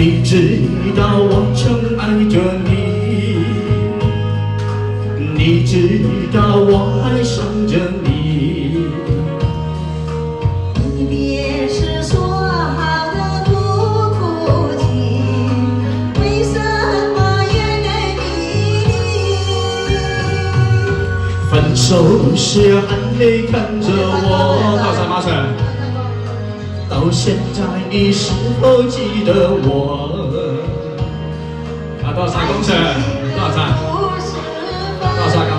你知道我曾爱着你，你知道我还想着你。离别时说好的不哭泣，为什么眼泪迷离？分手时含泪看着我，到啥马城？到现在你是否记得我？到啥工程？多少站？多少岗？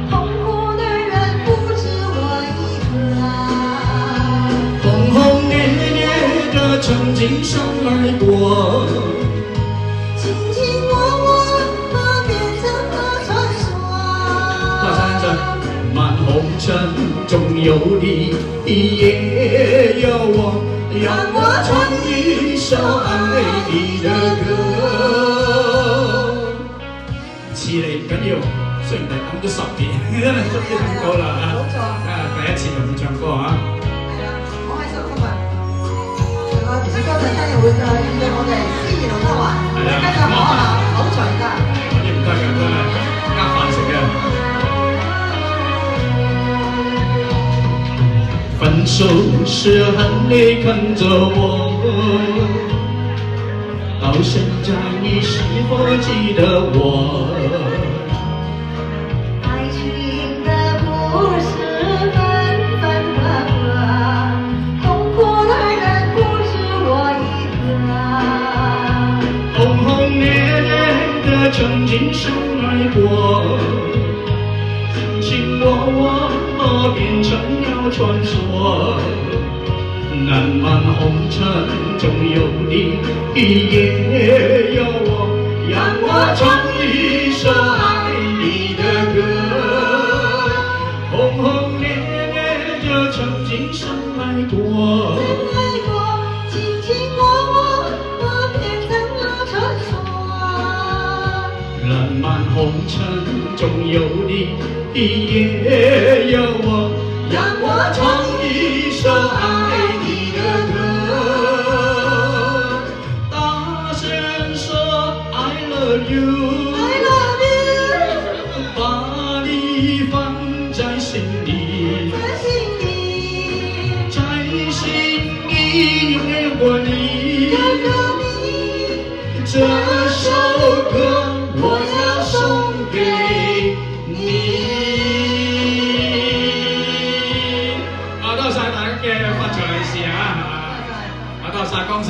痛苦的人不止我一个啊！轰轰烈烈的曾经相爱过，卿卿我我变成了传说。多少站？满红尘中有你，也有我，让我唱一首安慰你的歌。似你唔緊要，雖然係等咗10年，終於等到啦。冇錯。第一次同你唱歌啊！係啊，好開心今日。我主歌就真係會遇到我哋司儀劉德華，跟住我啊口才㗎。嗰啲唔得㗎，真係呃飯食嘅。分手時含淚看着我，到現在你是否記得我？愛情的故事分分合合，痛苦的人不止我一個。轟轟烈烈的曾經相愛過，卿卿我我變成了傳說。漫漫紅塵中有你，也有我，讓我唱一首愛你的歌。轟轟烈烈的曾經相愛過，卿卿我我變成了傳說。漫漫紅塵中有你，也有我，讓我唱一首愛你的歌。大聲說 I love you，I love you， 把你放在心裡，在心裡永遠有過你。這首歌我要送給你。多謝大家嘅發財利是啊！多謝江生。